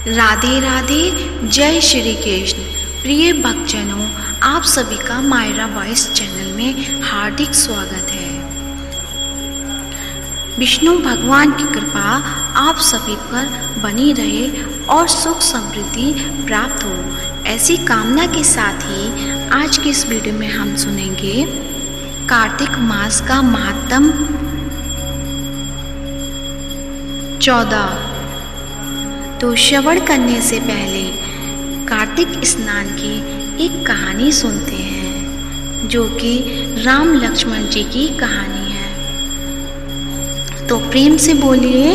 राधे राधे। जय श्री कृष्ण। प्रिय भक्तजनों, आप सभी का मायरा वॉइस चैनल में हार्दिक स्वागत है। विष्णु भगवान की कृपा आप सभी पर बनी रहे और सुख समृद्धि प्राप्त हो, ऐसी कामना के साथ ही आज की इस वीडियो में हम सुनेंगे कार्तिक मास का महात्म 14। तो श्रवण करने से पहले कार्तिक स्नान की एक कहानी सुनते हैं, जो कि राम लक्ष्मण जी की कहानी है। तो प्रेम से बोलिए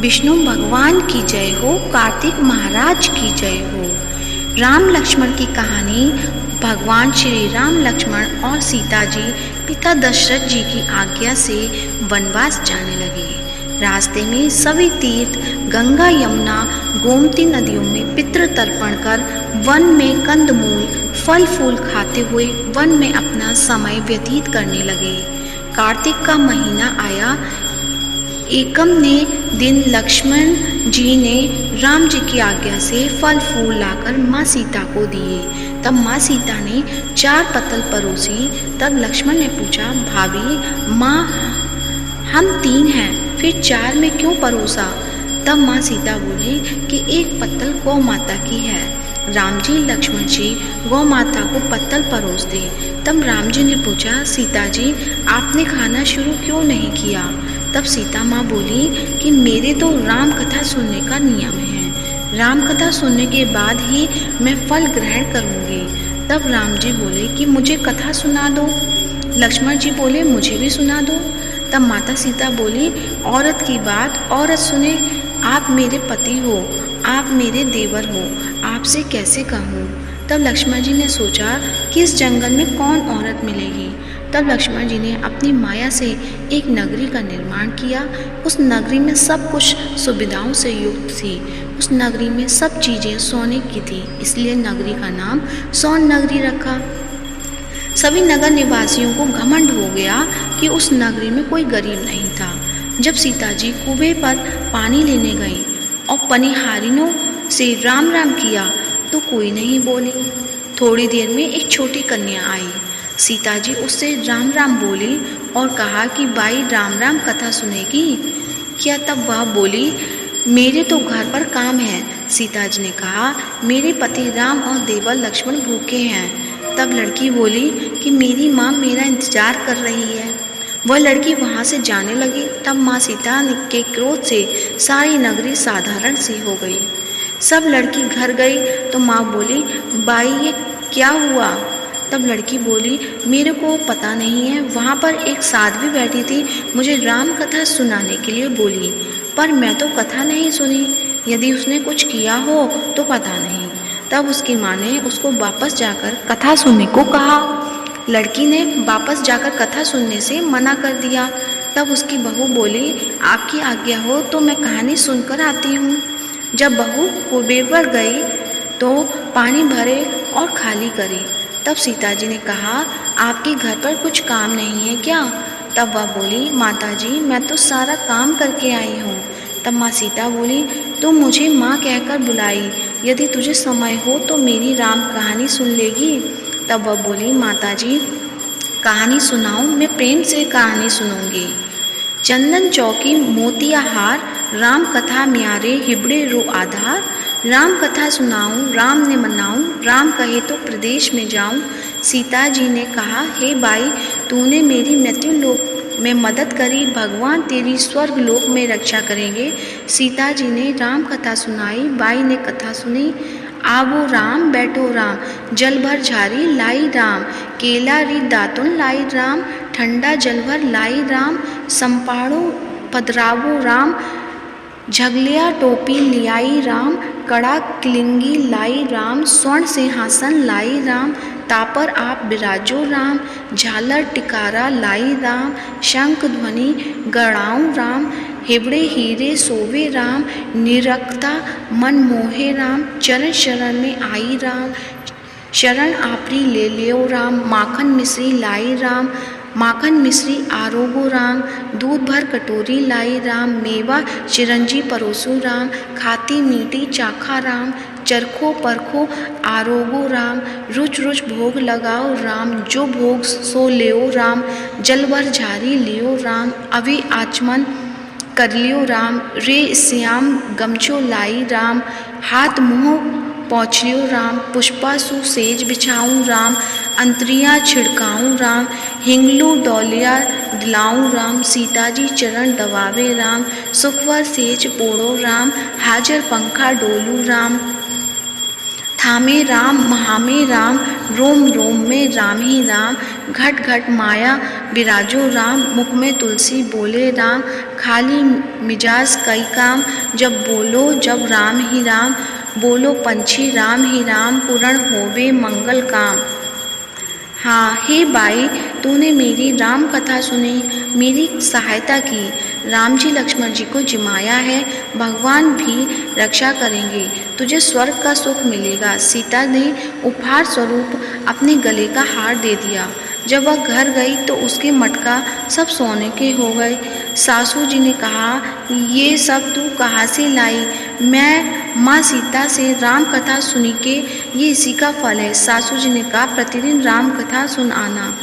विष्णु भगवान की जय हो, कार्तिक महाराज की जय हो। राम लक्ष्मण की कहानी। भगवान श्री राम लक्ष्मण और सीता जी पिता दशरथ जी की आज्ञा से वनवास जाने लगे। रास्ते में सभी तीर्थ, गंगा, यमुना, गोमती नदियों में पितृ तर्पण कर वन में कंदमूल, फल फूल खाते हुए वन में अपना समय व्यतीत करने लगे। कार्तिक का महीना आया। एकम ने दिन लक्ष्मण जी ने राम जी की आज्ञा से फल फूल लाकर माँ सीता को दिए। तब माँ सीता ने 4 पत्तल परोसी। तब लक्ष्मण ने पूछा, भाभी माँ हम 3 हैं, फिर 4 में क्यों परोसा? तब माँ सीता बोली कि 1 पत्तल गौ माता की है। राम जी लक्ष्मण जी गौ माता को पत्तल परोस दे। तब राम जी ने पूछा, सीता जी आपने खाना शुरू क्यों नहीं किया? तब सीता माँ बोली कि मेरे तो राम कथा सुनने का नियम है, राम कथा सुनने के बाद ही मैं फल ग्रहण करूँगी। तब राम जी बोले कि मुझे कथा सुना दो। लक्ष्मण जी बोले मुझे भी सुना दो। तब माता सीता बोली, औरत की बात औरत सुने, आप मेरे पति हो, आप मेरे देवर हो, आपसे कैसे कहूँ? तब लक्ष्मण जी ने सोचा कि इस जंगल में कौन औरत मिलेगी। तब लक्ष्मण जी ने अपनी माया से एक नगरी का निर्माण किया। उस नगरी में सब कुछ सुविधाओं से युक्त थी। उस नगरी में सब चीज़ें सोने की थी, इसलिए नगरी का नाम सोन नगरी रखा। सभी नगर निवासियों को घमंड हो गया कि उस नगरी में कोई गरीब नहीं था। जब सीता जी कुएं पर पानी लेने गई और पनिहारिनों से राम राम किया तो कोई नहीं बोली। थोड़ी देर में एक छोटी कन्या आई। सीता जी उससे राम राम बोली और कहा कि बाई राम राम कथा सुनेगी क्या? तब वह बोली, मेरे तो घर पर काम है। सीता जी ने कहा, मेरे पति राम और देवर लक्ष्मण भूखे हैं। तब लड़की बोली कि मेरी माँ मेरा इंतजार कर रही है। वह लड़की वहाँ से जाने लगी। तब माँ सीता के क्रोध से सारी नगरी साधारण सी हो गई। सब लड़की घर गई तो माँ बोली, बाई ये क्या हुआ? तब लड़की बोली, मेरे को पता नहीं है, वहाँ पर एक साध्वी बैठी थी, मुझे राम कथा सुनाने के लिए बोली, पर मैं तो कथा नहीं सुनी। यदि उसने कुछ किया हो तो पता नहीं। तब उसकी माँ ने उसको वापस जाकर कथा सुनने को कहा। लड़की ने वापस जाकर कथा सुनने से मना कर दिया। तब उसकी बहू बोली, आपकी आज्ञा हो तो मैं कहानी सुनकर आती हूँ। जब बहू कुएं पर गई तो पानी भरे और खाली करे। तब सीता जी ने कहा, आपके घर पर कुछ काम नहीं है क्या? तब वह बोली, माता जी मैं तो सारा काम करके आई हूँ। तब माँ सीता बोली, तो मुझे माँ कहकर बुलाई, यदि तुझे समय हो तो मेरी राम कहानी सुन लेगी? तब वह बोली, माता जी कहानी सुनाओ, मैं प्रेम से कहानी सुनूंगी। चंदन चौकी मोतिया हार, राम कथा म्यारे हिबड़े रो आधार। राम कथा सुनाऊं, राम ने मनाऊं, राम कहे तो प्रदेश में जाऊं। सीता जी ने कहा, हे बाई तूने मेरी मृत्यु लोक में मदद करी, भगवान तेरी स्वर्ग लोक में रक्षा करेंगे। सीता जी ने राम कथा सुनाई। बाई ने कथा सुनी। आवो राम बैठो राम, जल भर झारी लाई राम, केला री दातुन लाई राम, ठंडा जल भर लाई राम, संपाड़ो पधरावो राम, झगलिया टोपी लियाई राम, कड़ा किलिंगी लाई राम, स्वर्ण सिंहासन लाई राम, तापर आप बिराजो राम, झालर टिकारा लाई राम, शंख ध्वनि गड़ाऊं राम, हिबड़े हीरे सोवे राम, निरखता मन मोहे राम, चरण शरण में आई राम, शरण आपरी ले लियो राम, माखन मिश्री लाई राम, माखन मिश्री आरोगो राम, दूध भर कटोरी लाई राम, मेवा चिरंजी परोसो राम, खाती मीठी चाखा राम, चरखो परखो आरोगो राम, रुच रुच भोग लगाओ राम, जो भोग सो लेओ राम, जल भर झारी लियो राम, अभी आचमन कर लियो राम, रे श्याम गमछो लाई राम, हाथ मुँह पोंछ लियो राम, पुष्पा सु सेज बिछाऊं राम, अंतरियाँ छिड़काऊं राम, हिंगलू डोलिया दिलाऊं राम, सीता जी चरण दबावे राम, सुखवर सेज पोड़ो राम, हाजर पंखा डोलू राम, थामे राम महामे राम, रोम रोम में राम ही राम, घट घट माया बिराजो राम, मुख में तुलसी बोले राम, खाली मिजाज कई काम, जब बोलो जब राम ही राम, बोलो पंछी राम ही राम, पूर्ण होवे मंगल काम। हाँ हे बाई, तूने मेरी राम कथा सुनी, मेरी सहायता की, राम जी लक्ष्मण जी को जिमाया है, भगवान भी रक्षा करेंगे, तुझे स्वर्ग का सुख मिलेगा। सीता ने उपहार स्वरूप अपने गले का हार दे दिया। जब वह घर गई तो उसके मटका सब सोने के हो गए। सासू जी ने कहा, ये सब तू कहाँ से लाई? मैं माँ सीता से राम कथा सुनी के ये इसी का फल है। सासू जी ने कहा, प्रतिदिन राम कथा सुन आना।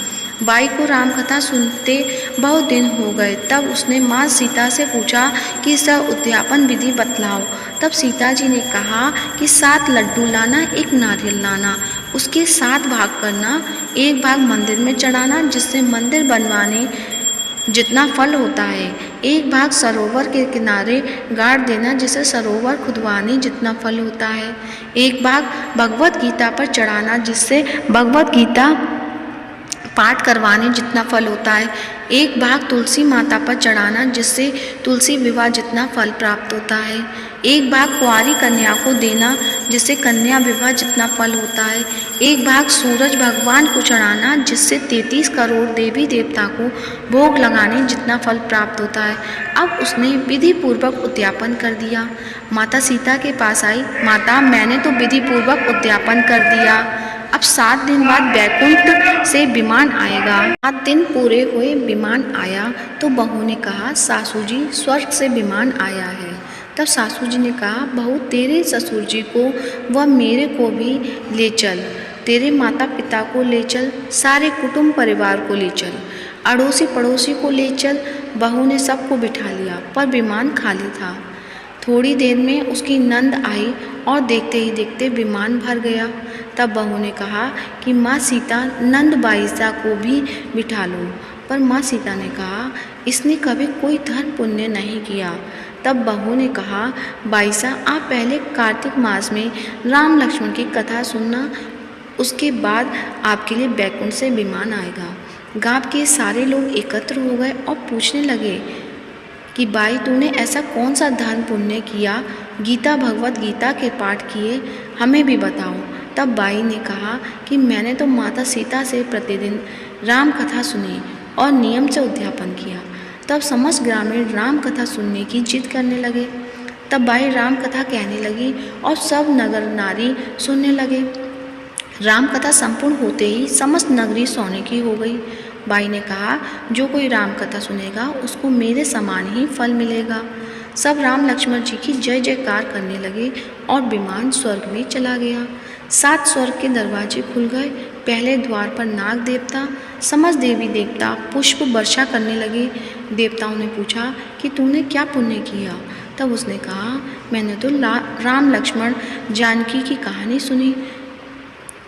बाई को राम कथा सुनते बहुत दिन हो गए। तब उसने माँ सीता से पूछा कि इसका उद्यापन विधि बतलाओ। तब सीता जी ने कहा कि 7 लड्डू लाना, 1 नारियल लाना, उसके 7 भाग करना, 1 भाग मंदिर में चढ़ाना जिससे मंदिर बनवाने जितना फल होता है, 1 भाग सरोवर के किनारे गाड़ देना जिससे सरोवर खुदवाने जितना फल होता है, 1 भाग भगवत गीता पर चढ़ाना जिससे भगवत गीता पाठ करवाने जितना फल होता है, 1 भाग तुलसी माता पर चढ़ाना जिससे तुलसी विवाह जितना फल प्राप्त होता है, 1 भाग कुंवारी कन्या को देना जिससे कन्या विवाह जितना फल होता है, 1 भाग सूरज भगवान को चढ़ाना जिससे 33 करोड़ देवी देवता को भोग लगाने जितना फल प्राप्त होता है। अब उसने विधि पूर्वक उद्यापन कर दिया। माता सीता के पास आई, माता मैंने तो विधि पूर्वक उद्यापन कर दिया, अब 7 दिन बाद बैकुंठ से विमान आएगा। 7 दिन पूरे हुए विमान आया तो बहू ने कहा, सासू जी स्वर्ग से विमान आया है। तब सासू जी ने कहा, बहू तेरे ससुर जी को व मेरे को भी ले चल, तेरे माता पिता को ले चल, सारे कुटुंब परिवार को ले चल, अड़ोसी पड़ोसी को ले चल। बहू ने सबको बिठा लिया पर विमान खाली था। थोड़ी देर में उसकी नंद आई और देखते ही देखते विमान भर गया। तब बहू ने कहा कि माँ सीता नंद बाईसा को भी बिठा लो, पर माँ सीता ने कहा, इसने कभी कोई धर्म पुण्य नहीं किया। तब बहू ने कहा, बाईसा आप पहले कार्तिक मास में राम लक्ष्मण की कथा सुनना, उसके बाद आपके लिए बैकुंठ से विमान आएगा। गांव के सारे लोग एकत्र हो गए और पूछने लगे कि बाई तूने ऐसा कौन सा धर्म पुण्य किया, गीता भगवत गीता के पाठ किए, हमें भी बताओ। तब बाई ने कहा कि मैंने तो माता सीता से प्रतिदिन राम कथा सुनी और नियम से उद्यापन किया। तब समस्त ग्रामीण राम कथा सुनने की जिद करने लगे। तब बाई राम कथा कहने लगी और सब नगर नारी सुनने लगे। राम कथा संपूर्ण होते ही समस्त नगरी सोने की हो गई। बाई ने कहा, जो कोई राम कथा सुनेगा उसको मेरे समान ही फल मिलेगा। सब राम लक्ष्मण जी की जय जयकार करने लगे और विमान स्वर्ग में चला गया। 7 स्वर्ग के दरवाजे खुल गए। पहले द्वार पर नाग देवता, समस्त देवी देवता पुष्प वर्षा करने लगे। देवताओं ने पूछा कि तूने क्या पुण्य किया? तब उसने कहा, मैंने तो राम लक्ष्मण जानकी की कहानी सुनी।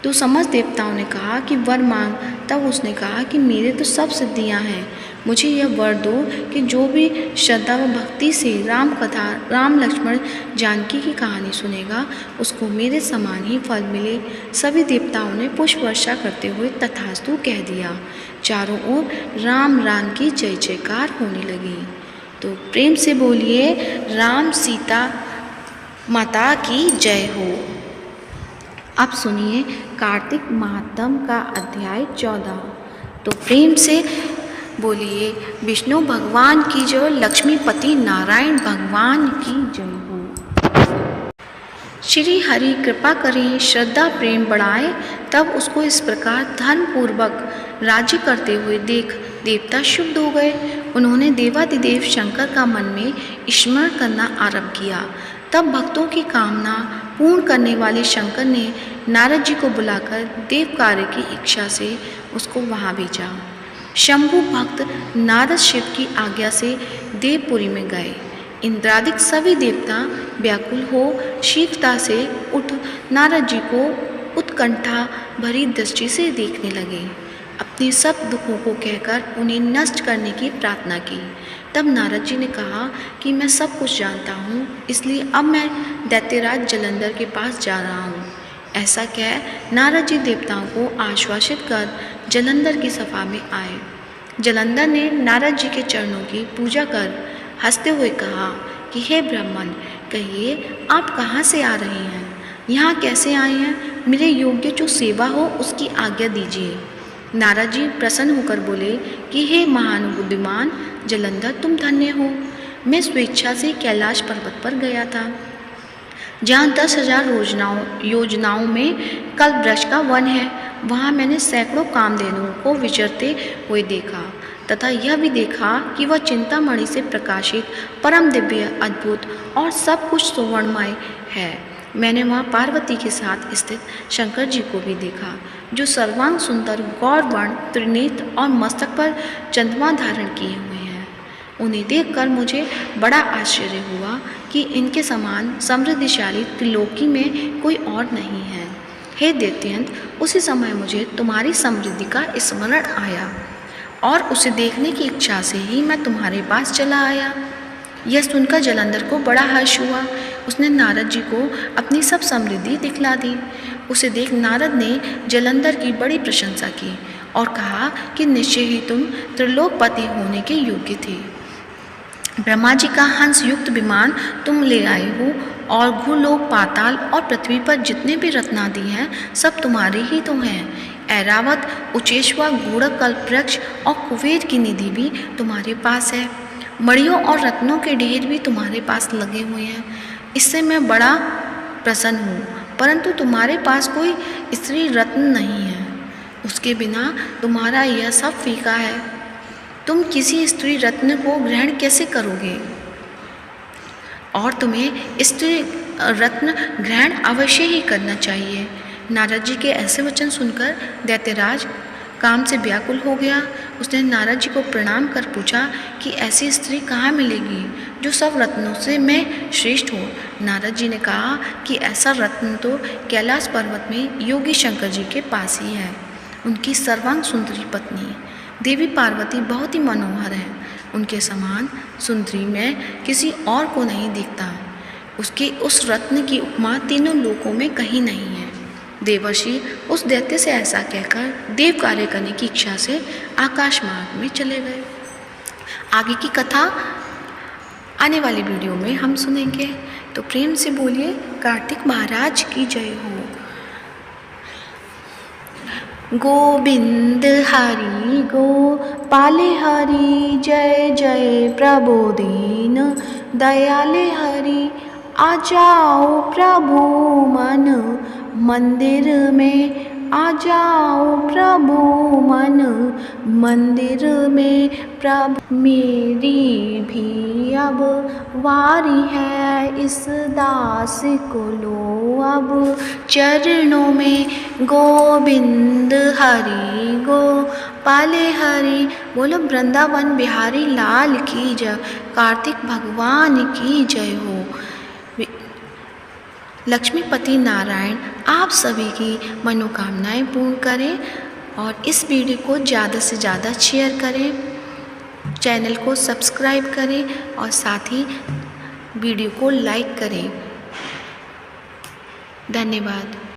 तो समस्त देवताओं ने कहा कि वर मांग। तब उसने कहा कि मेरे तो सब सिद्धियां हैं, मुझे यह वर दो कि जो भी श्रद्धा व भक्ति से राम कथा राम लक्ष्मण जानकी की कहानी सुनेगा उसको मेरे समान ही फल मिले। सभी देवताओं ने पुष्प वर्षा करते हुए तथास्तु कह दिया। चारों ओर राम राम की जय जयकार होने लगी। तो प्रेम से बोलिए, राम सीता माता की जय हो। अब सुनिए कार्तिक महात्म का अध्याय 14। तो प्रेम से बोलिए, विष्णु भगवान की जय, लक्ष्मीपति नारायण भगवान की जय हो। श्री हरि कृपा करें, श्रद्धा प्रेम बढ़ाए, तब उसको इस प्रकार धर्म पूर्वक राज्य करते हुए देख देवता क्षुब्ध हो गए। उन्होंने देवादिदेव शंकर का मन में स्मरण करना आरंभ किया। तब भक्तों की कामना पूर्ण करने वाले शंकर ने नारद जी को बुलाकर देव कार्य की इच्छा से उसको वहाँ भेजा। शंभु भक्त नारद शिव की आज्ञा से देवपुरी में गए। इंद्रादिक सभी देवता व्याकुल हो शीघ्रता से उठ नारद जी को उत्कंठा भरी दृष्टि से देखने लगे। अपने सब दुखों को कहकर उन्हें नष्ट करने की प्रार्थना की। तब नारद जी ने कहा कि मैं सब कुछ जानता हूँ, इसलिए अब मैं दैत्यराज जलंधर के पास जा रहा हूँ। ऐसा कह नारद जी देवताओं को आश्वासित कर जलंधर की सभा में आए। जलंधर ने नारद जी के चरणों की पूजा कर हंसते हुए कहा कि हे ब्राह्मण, कहिए आप कहाँ से आ रहे हैं, यहाँ कैसे आए हैं? मेरे योग्य जो सेवा हो उसकी आज्ञा दीजिए। नारद जी प्रसन्न होकर बोले कि हे महानुबुद्धिमान जलंधर, तुम धन्य हो। मैं स्वेच्छा से कैलाश पर्वत पर गया था, जहाँ 10,000 योजनाओं में कल्पवृक्ष का वन है। वहाँ मैंने सैकड़ों कामधेनुओं को विचरते हुए देखा तथा यह भी देखा कि वह चिंतामणि से प्रकाशित परम दिव्य अद्भुत और सब कुछ सुवर्णमय है। मैंने वहाँ पार्वती के साथ स्थित शंकर जी को भी देखा, जो सर्वांग सुंदर गौरवर्ण त्रिनेत्र और मस्तक पर चंद्रमा धारण किए हुए हैं। उन्हें देखकर मुझे बड़ा आश्चर्य हुआ कि इनके समान समृद्धिशाली त्रिलोकी में कोई और नहीं है। हे दैत्यंत, उसी समय मुझे तुम्हारी समृद्धि का स्मरण आया और उसे देखने की इच्छा से ही मैं तुम्हारे पास चला आया। यह सुनकर जलंधर को बड़ा हर्ष हुआ। उसने नारद जी को अपनी सब समृद्धि दिखला दी। उसे देख नारद ने जलंधर की बड़ी प्रशंसा की और कहा कि निश्चय ही तुम त्रिलोकपति होने के योग्य थे। ब्रह्मा जी का हंस युक्त विमान तुम ले आए हो और भूलोक, पाताल और पृथ्वी पर जितने भी रत्नादि हैं सब तुम्हारे ही तो हैं। ऐरावत, उचेश्वा, गूढ़क, कल्पवृक्ष और कुबेर की निधि भी तुम्हारे पास है। मणियों और रत्नों के ढेर भी तुम्हारे पास लगे हुए हैं। इससे मैं बड़ा प्रसन्न हूँ, परंतु तुम्हारे पास कोई स्त्री रत्न नहीं है। उसके बिना तुम्हारा यह सब फीका है। तुम किसी स्त्री रत्न को ग्रहण कैसे करोगे? और तुम्हें स्त्री रत्न ग्रहण अवश्य ही करना चाहिए। नारद जी के ऐसे वचन सुनकर दैत्यराज काम से व्याकुल हो गया। उसने नारद जी को प्रणाम कर पूछा कि ऐसी स्त्री कहाँ मिलेगी जो सब रत्नों से मैं श्रेष्ठ हो। नारद जी ने कहा कि ऐसा रत्न तो कैलाश पर्वत में योगी शंकर जी के पास ही है। उनकी सर्वांग सुंदरी पत्नी देवी पार्वती बहुत ही मनोहर है। उनके समान सुंदरी मैं किसी और को नहीं देखता। उसके उस रत्न की उपमा तीनों लोकों में कहीं नहीं है। देवर्षि उस दैत्य से ऐसा कहकर देव कार्य करने की इच्छा से आकाश मार्ग में चले गए। आगे की कथा आने वाली वीडियो में हम सुनेंगे, तो प्रेम से बोलिए कार्तिक महाराज की जय हो। गोविंद हरि गोपाले हरि, जय जय प्रभु दीन दयाले हरि। आ जाओ प्रभु मन मंदिर में, आ जाओ प्रभु मन मंदिर में। प्रभु मेरी भी अब वारी है, इस दास को लो अब चरणों में। गोविंद हरि गोपाले हरि, बोलो वृंदावन बिहारी लाल की जय, कार्तिक भगवान की जय हो। लक्ष्मीपति नारायण आप सभी की मनोकामनाएं पूर्ण करें और इस वीडियो को ज़्यादा से ज़्यादा शेयर करें, चैनल को सब्सक्राइब करें और साथ ही वीडियो को लाइक करें। धन्यवाद।